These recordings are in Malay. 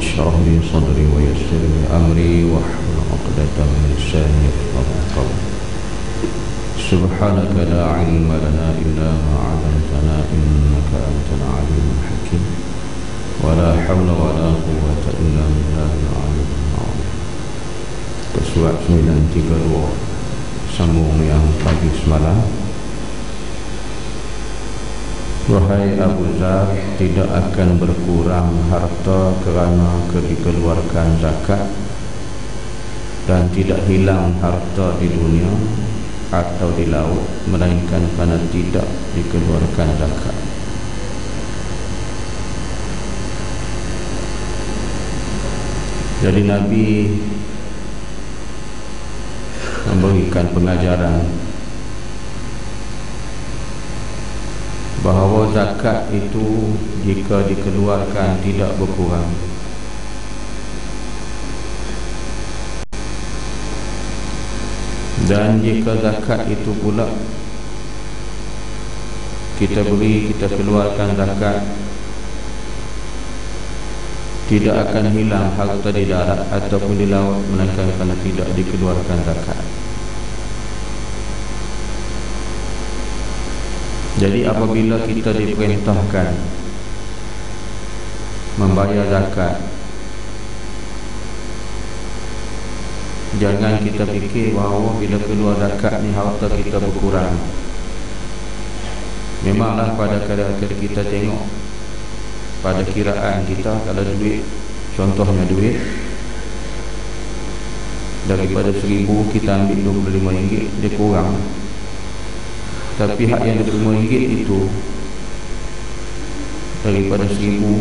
اشرح لي صدري ويسر لي أمري واحلل عقدة من لساني يفقهوا قولي. سبحانك لا علم لنا إلا ما علمتنا إنك أنت العليم الحكيم ولا حول ولا قوة إلا بالله العلي العظيم. Kesuat 932 sambung yang pagi semalam. Wahai Abu Zar, tidak akan berkurang harta kerana dikeluarkan zakat, dan tidak hilang harta di dunia atau di laut melainkan kerana tidak dikeluarkan zakat. Jadi Nabi memberikan pengajaran bahawa zakat itu jika dikeluarkan tidak berkurang. Dan jika zakat itu pula kita beri, kita keluarkan zakat, tidak akan hilang harta di darat ataupun di laut melainkan kerana tidak dikeluarkan zakat. Jadi apabila kita diperintahkan membayar zakat, jangan kita fikir bahawa bila keluar zakat ni harta kita berkurang. Memanglah pada kadang-kadang kita tengok pada kiraan kita, kalau duit, contohnya duit daripada 1,000 kita ambil RM25, dia kurang. Tapi hak yang RM25 itu daripada 1,000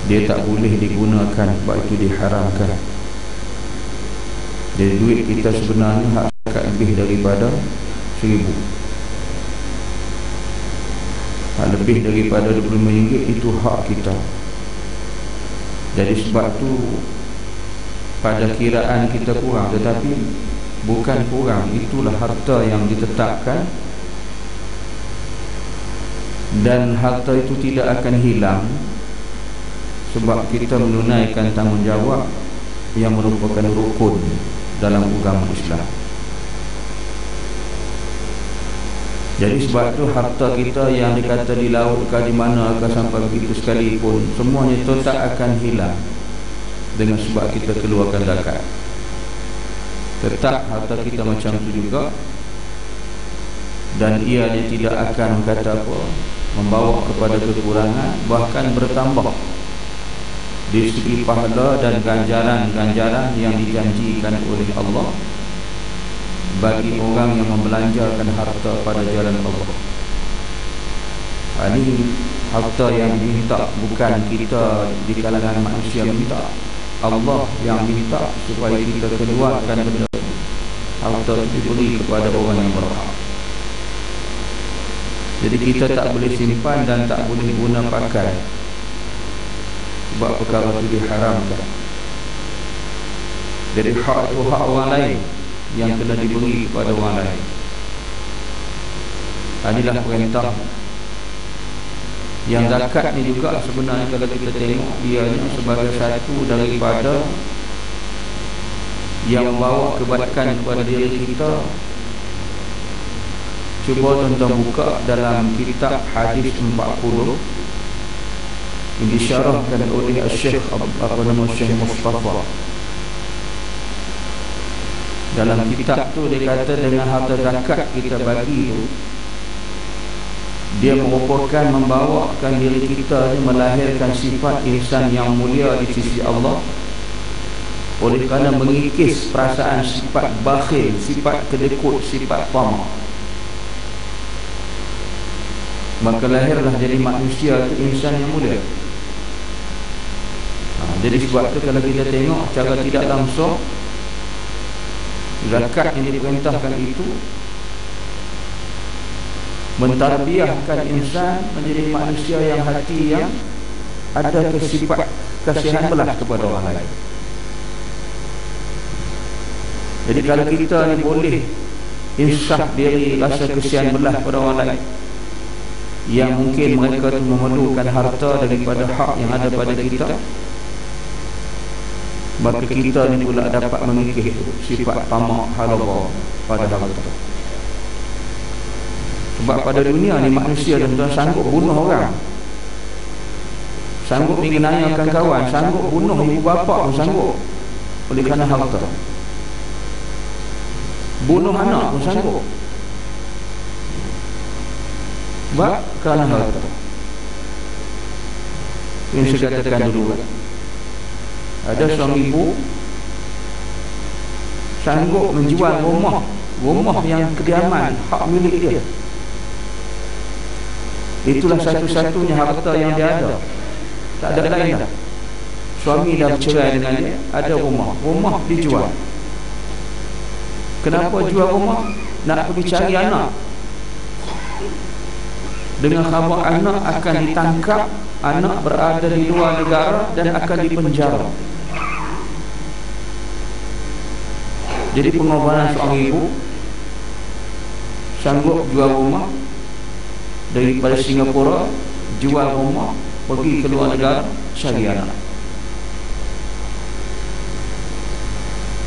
dia tak boleh digunakan, sebab itu diharamkan. Jadi duit kita sebenarnya hak zakat lebih daripada 1,000. Hak lebih daripada RM25 itu hak kita. Jadi sebab tu pada kiraan kita kurang, tetapi bukan kurang, itulah harta yang ditetapkan, dan harta itu tidak akan hilang sebab kita menunaikan tanggungjawab yang merupakan rukun dalam agama Islam. Jadi sebab itu harta kita yang dikata di laut ke di mana ke sampai begitu sekalipun, semuanya itu tak akan hilang dengan sebab kita keluarkan zakat. Tetap harta kita macam itu juga, dan ia tidak akan kata apa membawa kepada kekurangan, bahkan bertambah di segi pahala dan ganjaran-ganjaran yang dijanjikan oleh Allah bagi orang yang membelanjakan harta pada jalan Allah. Ini harta yang diminta, bukan kita di kalangan manusia minta, Allah yang minta supaya kita keluarkan benda harta itu diberi kepada orang yang berhak. Jadi kita tak boleh simpan dan tak boleh guna pakai, sebab perkara itu diharamkan. Jadi hak itu hak orang lain yang kena diberi kepada orang lain. Inilah perintah. Yang zakat ni juga sebenarnya kalau kita tengok, ianya sebagai satu daripada yang membawa kebaikan kepada diri kita. Cuba tuan-tuan buka dalam kitab Hadis 40 yang disyarahkan oleh Syekh Syekh Mustafa. Dalam kitab tu dia kata dengan harta zakat kita bagi tu, dia merupakan membawakan diri kita ni melahirkan sifat ihsan yang mulia di sisi Allah, oleh kerana mengikis perasaan sifat bakhil, sifat kedekut, sifat tamak. Maka lahirlah jadi manusia itu ihsan yang mulia. Jadi sebab tu kalau kita tengok cara tidak langsung, zakat yang diperintahkan itu mentarbiahkan insan menjadi manusia yang hati yang ada sifat kasihan belas kepada orang lain. Jadi kalau kita ni boleh insaf diri, rasa kasihan belas kepada orang lain, yang mungkin mereka tu memerlukan harta daripada hak yang ada pada kita, maka kita ni pula dapat mengikis sifat tamak halaba pada harta. Sebab pada dunia ni manusia tuan-tuan sanggup bunuh orang, sanggup menganiayakan kawan, sanggup bunuh ibu bapa pun sanggup oleh kerana harta. Bunuh anak pun sanggup sebab kerana harta. Yang saya katakan dulu, ada seorang ibu sanggup menjual rumah yang kediaman, hak milik dia. Itulah satu-satunya harta yang dia ada, tak ada lain dah. Suami dah bercerai dengan dia, ada rumah dijual. Kenapa jual rumah? Nak pergi cari anak, dengan khabar anak akan ditangkap, anak berada di luar negara dan akan dipenjara. Jadi pengorbanan seorang ibu sanggup jual rumah daripada Singapura, jual rumah, pergi ke luar negara cari anak,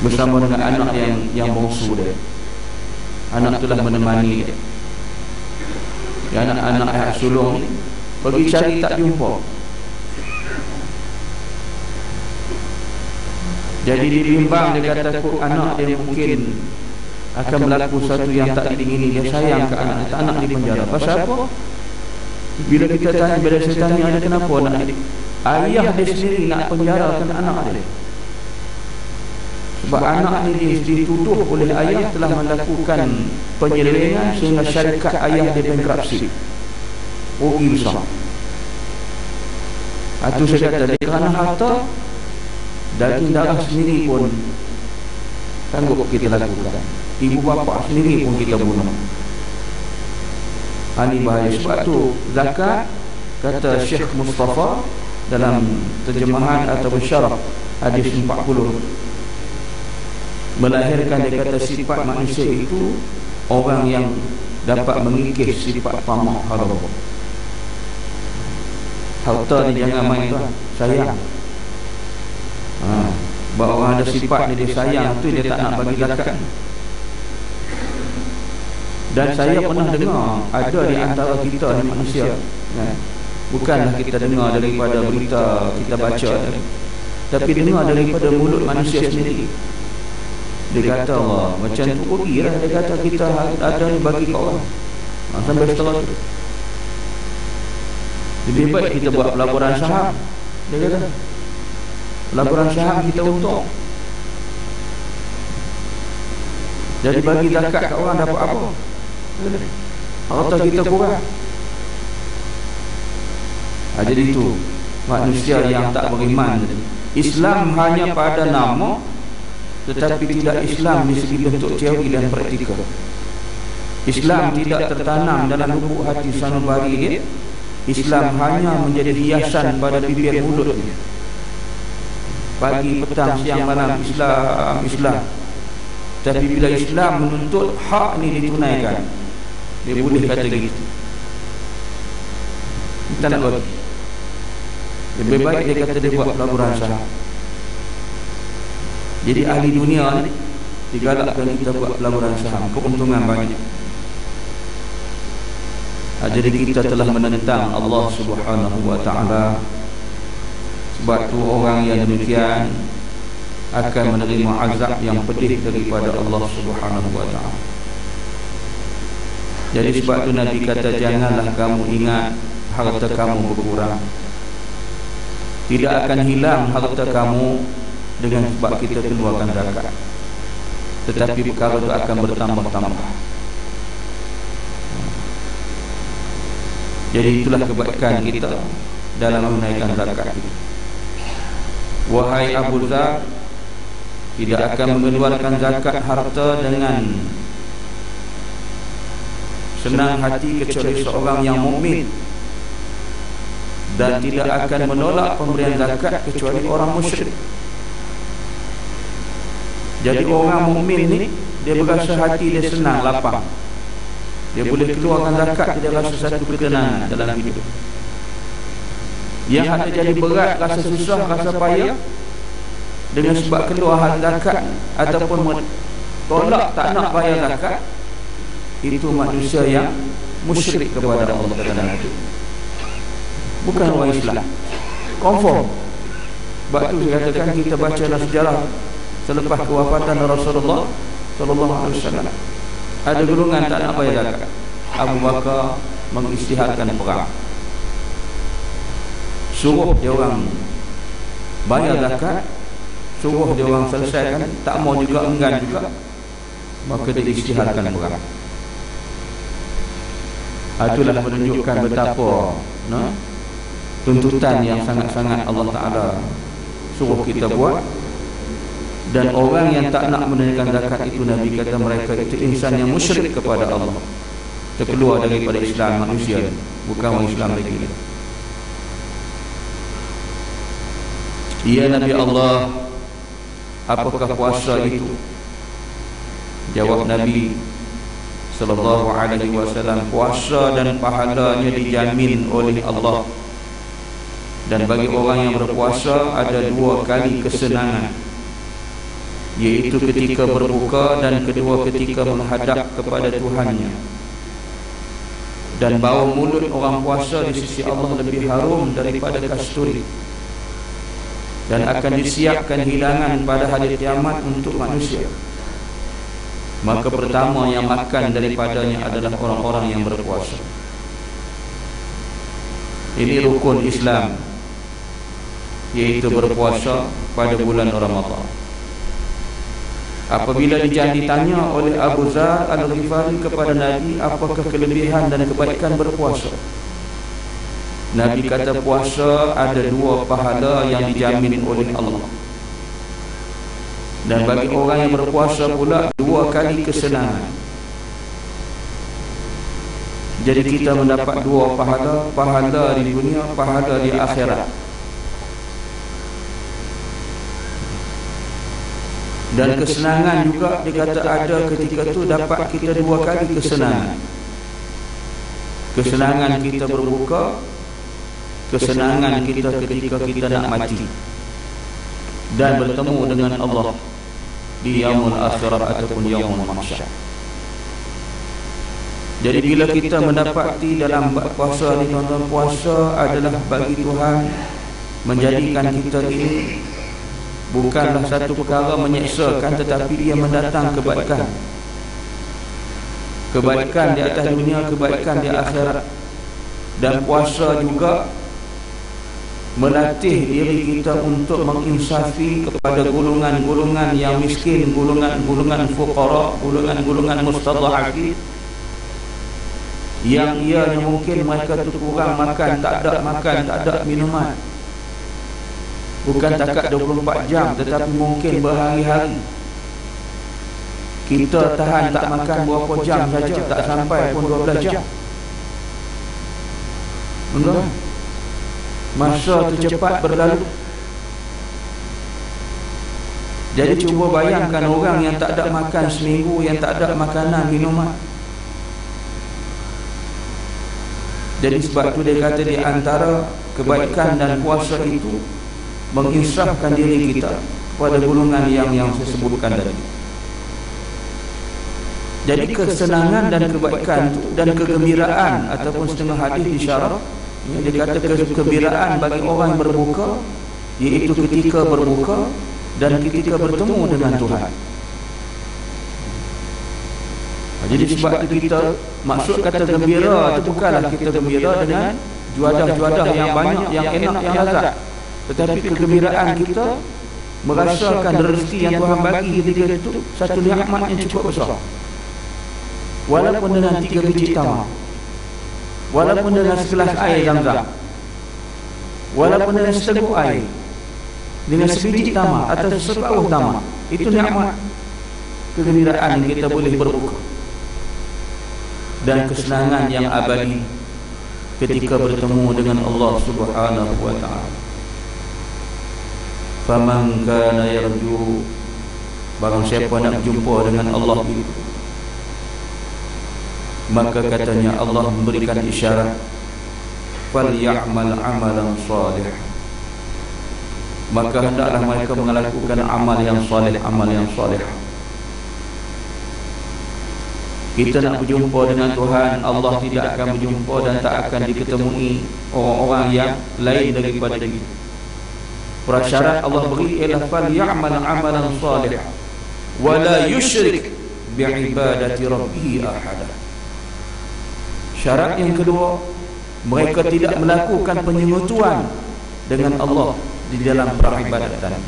bersama dengan anak yang bongsu dia. Anak itulah menemani dia. Anak-anak yang sulung ni pergi cari tak jumpa. Jadi dibimbang, dia kata anak dia mungkin akan berlaku sesuatu yang tak diingini. Dia sayang ke anak, tak nak dipenjara. Pasal apa? Bila kita tanya, bila saya tanya ada kenapa nak ayah dia sendiri nak penjarakan anak dia. Sebab anak ni dituduh oleh ayah telah melakukan penyelewengan sehingga syarikat ayah dia bankruptsi, rugi besar. Itu saya kata, kerana harta, daging darah sendiri pun sanggup kita lakukan, ibu bapa sendiri pun kita bunuh. Ini bahaya. Sebab tu zakat, kata Syekh Mustafa dalam terjemahan atau syarah hadis 40, melahirkan, dia kata sifat manusia itu orang yang dapat mengikis sifat tamak harta. Harta ni jangan main tuan, sayang. Bahawa orang ada sifat ni dia sayang, tu dia tak nak bagi zakat. Dan saya pernah dengar ada di antara kita ni manusia, bukanlah kita dengar daripada berita kita baca, tapi dengar daripada mulut manusia sendiri. Dia kata Allah macam tu pergilah, dia kata kita ada ni bagi kau orang, sampai setelah tu lebih baik kita buat pelaburan saham. Dia kata pelaburan saham kita untung, jadi bagi zakat kat orang dapat apa? Harta kita kurang. Jadi itu manusia yang tak beriman. Islam hanya pada nama, tetapi tidak Islam di segi bentuk teori dan praktikal. Islam tidak tertanam dalam lubuk hati sanubari dia. Islam hanya menjadi hiasan pada bibir mulut dia. Pagi, petang, siang, malam Islam. Tapi bila Islam menuntut hak ni ditunaikan, dia boleh kata gitu. Kita nak buat, lebih baik dia kata dia buat pelaburan saham. Jadi ahli dunia ni digalakkan kita buat pelaburan saham, keuntungan banyak. Jadi kita telah menentang Allah Subhanahu wa ta'ala. Sebab tu orang yang demikian akan menerima azab yang pedih daripada Allah Subhanahu wa ta'ala. Jadi sebab tu Nabi kata, janganlah kamu ingat harta kamu berkurang. Tidak akan hilang harta kamu dengan sebab kita keluarkan zakat, tetapi perkara itu akan bertambah-tambah. Jadi itulah kebaikan kita dalam menunaikan zakat itu. Wahai Abu Dzar, tidak akan mengeluarkan zakat harta dengan senang hati kecuali seorang yang mukmin, dan tidak akan menolak pemberian zakat kecuali orang musyrik. Jadi orang mukmin ni dia berasa hati dia senang, lapang. Dia boleh keluarkan zakat, dia rasa satu ketenangan dalam hidup. Yang ada jadi berat, rasa susah, rasa payah dengan sebab keluar zakat ataupun tolak tak nak bayar zakat, itu manusia yang musyrik kepada Allah Taala. Bukan orang Islam. Confirm. Sebab tu saya katakan kita baca dalam sejarah selepas kewafatan Rasulullah sallallahu alaihi wasallam, ada golongan tak nak bayar zakat. Abu Bakar mengisytiharkan perang, suruh dia orang bayar zakat, suruh dia orang selesaikan, tak mau juga, enggan juga, maka dia isytiharkan perang. Itulah menunjukkan betapa tuntutan yang sangat-sangat Allah Ta'ala suruh kita buat. Dan orang yang tak nak menunaikan zakat itu, Nabi kata mereka itu insan yang musyrik kepada Allah, terkeluar daripada Islam manusia, bukan orang Islam lagi. Ya Nabi Allah, apakah puasa itu? Jawab Nabi sallallahu alaihi wasallam, puasa dan pahalanya dijamin oleh Allah. Dan bagi orang yang berpuasa ada 2 kali kesenangan, yaitu ketika berbuka dan kedua ketika menghadap kepada Tuhannya. Dan bau mulut orang puasa di sisi Allah lebih harum daripada kasturi, dan akan disiapkan hidangan pada hari kiamat untuk manusia. Maka pertama yang makan daripadanya adalah orang-orang yang berpuasa. Ini rukun Islam, yaitu berpuasa pada bulan Ramadan. Apabila ditanya oleh Abu Dzar Al-Ghifari kepada Nabi, apakah kelebihan dan kebaikan berpuasa? Nabi kata puasa ada 2 pahala yang dijamin oleh Allah. Dan bagi orang yang berpuasa pula 2 kali kesenangan. Jadi kita mendapat 2 pahala, pahala di dunia, pahala di akhirat. Dan kesenangan juga dia kata ada ketika tu dapat kita 2 kali kesenangan. Kesenangan kita berbuka, kesenangan kita ketika kita nak mati dan bertemu dengan Allah di yaumul akhirat ataupun yaumul mahsyar. Jadi bila kita mendapati dalam puasa ni, tuan-tuan, puasa adalah bagi Tuhan menjadikan kita ini bukanlah satu perkara menyeksakan, tetapi ia mendatang kebaikan. Kebaikan di atas dunia, kebaikan di akhirat. Dan puasa juga melatih diri kita untuk menginsafi kepada golongan-golongan yang miskin, golongan-golongan fuqara, golongan-golongan mustadhafin, yang ianya mungkin mereka tu kurang makan, tak ada minuman. Bukan takat 24 jam, tetapi mungkin berhari-hari. Kita tahan tak makan berapa jam saja, tak sampai pun 12 jam. Betul? Masa tu cepat berlalu. Jadi cuba bayangkan orang yang tak ada makan seminggu, yang tak ada makanan, minuman. Jadi sebab tu dia kata di antara kebaikan dan puasa itu menginsafkan diri kita pada golongan yang saya sebutkan tadi. Jadi kesenangan dan kebaikan dan kegembiraan ataupun setengah hadis isyarat, dia kata kegembiraan bagi orang yang berbuka, iaitu ketika berbuka dan ketika bertemu dengan Tuhan. Jadi sebab itu kita, maksud kata gembira itu bukanlah kita gembira dengan juadah-juadah yang banyak, yang enak, yang lazat, tetapi kegembiraan kita merasakan rezeki yang Tuhan bagi ketika itu satu nikmat yang cukup besar. Walaupun dengan 3 biji tamar, walaupun dengan segelas air Zam-Zam, walaupun dengan seteguk air, dengan sebiji tamar atau separuh tamar, itu nikmat kegembiraan yang kita boleh berbuka dan kesenangan yang abadi ketika bertemu dengan Allah Subhanahu wa ta'ala. Faman kana yarju, barang siapa nak berjumpa dengan Allah itu, Maka katanya Allah memberikan isyarat, falyamal amalan salih, maka hendaklah mereka melakukan amal yang salih, amal yang salih. Kita nak berjumpa dengan Tuhan, Allah tidak akan berjumpa dan tak akan diketemui orang-orang yang lain daripada kita. Prasyarat Allah beri ialah falyamal amalan salih wa la yusyrik bi'ibadati rabbih ahada. Syarat yang kedua, mereka tidak melakukan penyekutuan dengan Allah di dalam peribadatan.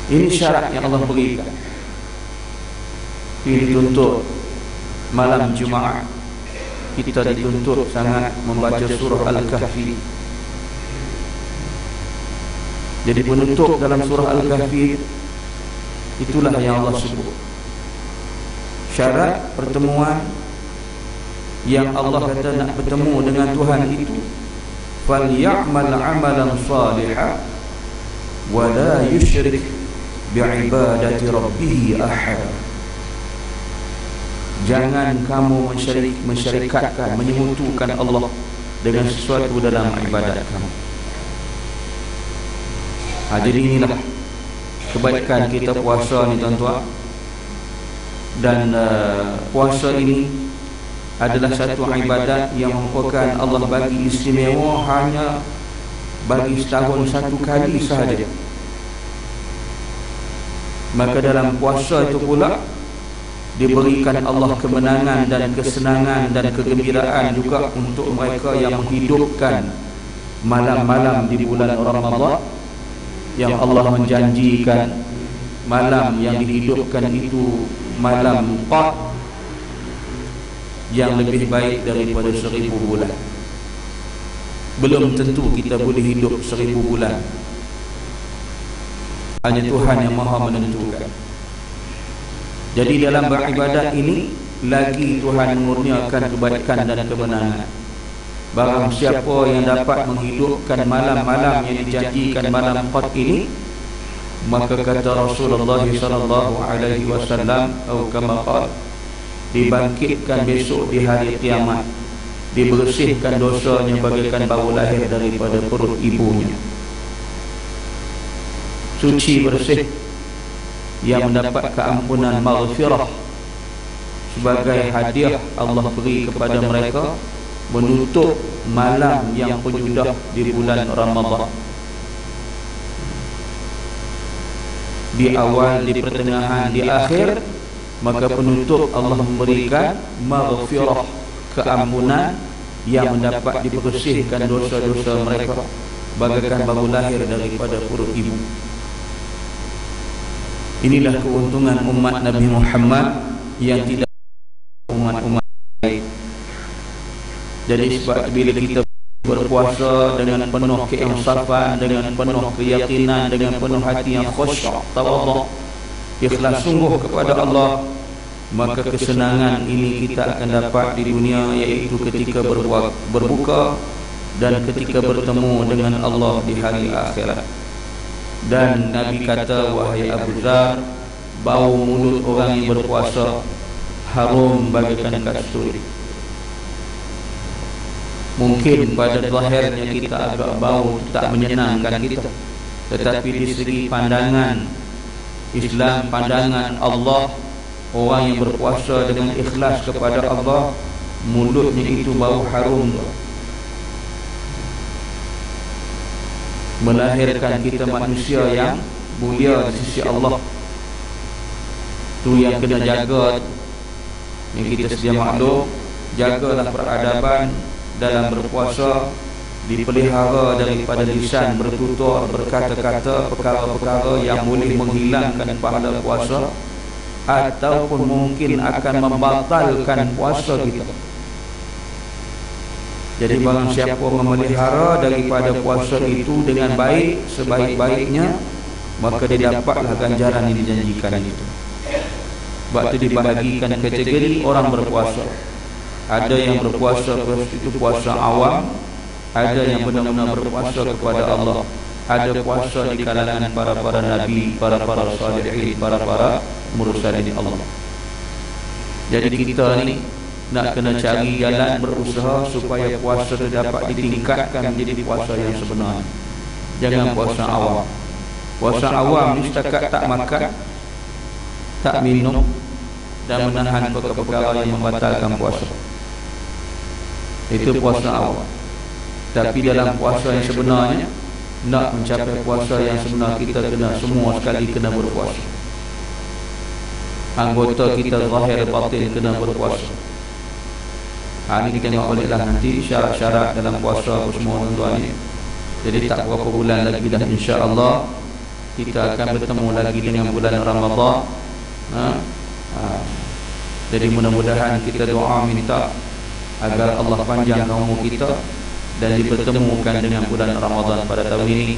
Ini syarat yang Allah berikan. Ini dituntut malam Jumaat, kita dituntut sangat membaca surah Al-Kahfi. Jadi penutup dalam surah Al-Kahfi itulah yang Allah sebut. Syarat pertemuan yang Allah kata nak bertemu dengan Tuhan itu, falyamal amalan salihah wa la yusyrik bi'ibadati rabbih ahad. Jangan kamu mensyarikatkan, menyekutukan Allah dengan sesuatu dalam ibadat kamu. Jadi inilah kebaikan kita puasa ni tuan-tuan. Dan puasa ini adalah satu ibadat yang merupakan Allah bagi istimewa hanya bagi setahun satu kali sahaja. Maka dalam puasa itu pula diberikan Allah kemenangan dan kesenangan dan kegembiraan juga untuk mereka yang menghidupkan malam-malam di bulan Ramadan, yang Allah menjanjikan malam yang dihidupkan itu malam Qadr yang lebih baik daripada 1000 bulan. Belum tentu kita boleh hidup 1000 bulan. Hanya Tuhan yang Maha menentukan. Jadi dalam beribadat ini lagi Tuhan mengurniakan kebaikan dan kemenangan. Barang siapa yang dapat menghidupkan malam-malam yang dijanjikan malam Qadr ini, maka kata Rasulullah sallallahu alaihi wasallam, atau kama qala, dibangkitkan besok di hari kiamat, dibersihkan dosanya bagaikan baru lahir daripada perut ibunya, suci bersih, yang mendapat keampunan maghfirah sebagai hadiah Allah beri kepada mereka menutup malam yang penjudah di bulan Ramadan. Di awal, di pertengahan, di akhir, maka penutup Allah memberikan maghfirah, keampunan yang mendapat dibersihkan dosa-dosa mereka bagaikan baru lahir daripada perut ibu. Inilah keuntungan umat Nabi Muhammad yang tidak umat-umat lain. Jadi sebab bila kita berpuasa dengan penuh keinsafan, dengan penuh keyakinan, dengan penuh hati yang khusyuk, tawadhu, ikhlas sungguh kepada Allah, maka kesenangan ini kita akan dapat di dunia, iaitu ketika berbuka dan ketika bertemu dengan Allah di hari akhirat. Dan Nabi kata, wahai Abu Dzar, bau mulut orang yang berpuasa harum bagaikan kasturi. Mungkin pada zahirnya kita agak bau, tak menyenangkan kita, tetapi di segi pandangan Islam, pandangan Allah, orang yang berpuasa dengan ikhlas kepada Allah, mulutnya itu bau harum, melahirkan kita manusia yang mulia di sisi Allah. Tu yang kena jaga, yang kita sedia maklum. Jagalah peradaban dalam berpuasa, dipelihara daripada lisan bertutur, berkata-kata perkara-perkara yang boleh menghilangkan pahala puasa ataupun mungkin akan membatalkan puasa kita. Jadi barang siapa memelihara daripada puasa itu dengan baik, sebaik-baiknya, maka dia dapatlah ganjaran yang dijanjikan itu. Sebab itu dibahagikan kategori orang berpuasa. Ada yang berpuasa itu puasa awam, ada yang benar-benar berpuasa kepada Allah, ada puasa di kalangan para nabi, para salihin, para mursalin Allah. Jadi kita ni nak kena cari jalan berusaha supaya puasa itu dapat ditingkatkan menjadi puasa yang sebenar. Jangan puasa awam. Puasa awam ni setakat tak makan, tak minum dan menahan perkara-perkara yang membatalkan puasa. Itu puasa awam. Tapi dalam puasa yang sebenarnya, nak mencapai puasa yang sebenar, kita kena semua sekali kena berpuasa. Anggota kita zahir batin kena berpuasa. Ini kita tengok baliklah nanti syarat-syarat dalam puasa apa semua tuan-tuan ni. Jadi tak berapa bulan lagi dah, insya-Allah kita akan bertemu lagi dengan bulan Ramadan. Jadi mudah-mudahan kita doa minta agar Allah panjangkan umur kita dan dipertemukan dengan bulan Ramadan pada tahun ini.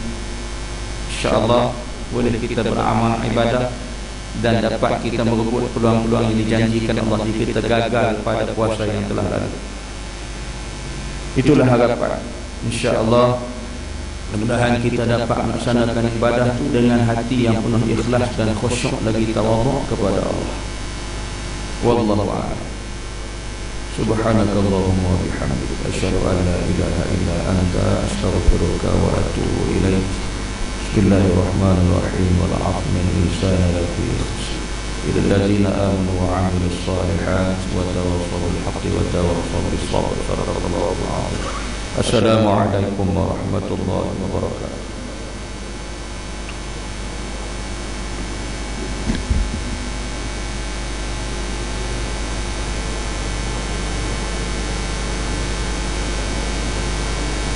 InsyaAllah boleh kita beramal ibadah dan dapat kita merebut peluang-peluang yang dijanjikan Allah jika kita gagal pada puasa yang telah lalu. Itulah harapan. InsyaAllah mudah-mudahan kita dapat melaksanakan ibadah itu dengan hati yang penuh ikhlas dan khusyuk lagi tawaduk kepada Allah. Wallahu a'lam. Subhanakallahumma wa bihamdika asyhadu an la ilaha illa anta astaghfiruka wa atubu ilaik. Bismillahirrahmanirrahim. Wal 'asri innal insana lafi khusr illa alladziina aamanu wa 'amilus shalihaat wa tawassaw bil haqqi wa tawassaw bis sabr. Assalamu alaikum warahmatullahi wabarakatuh.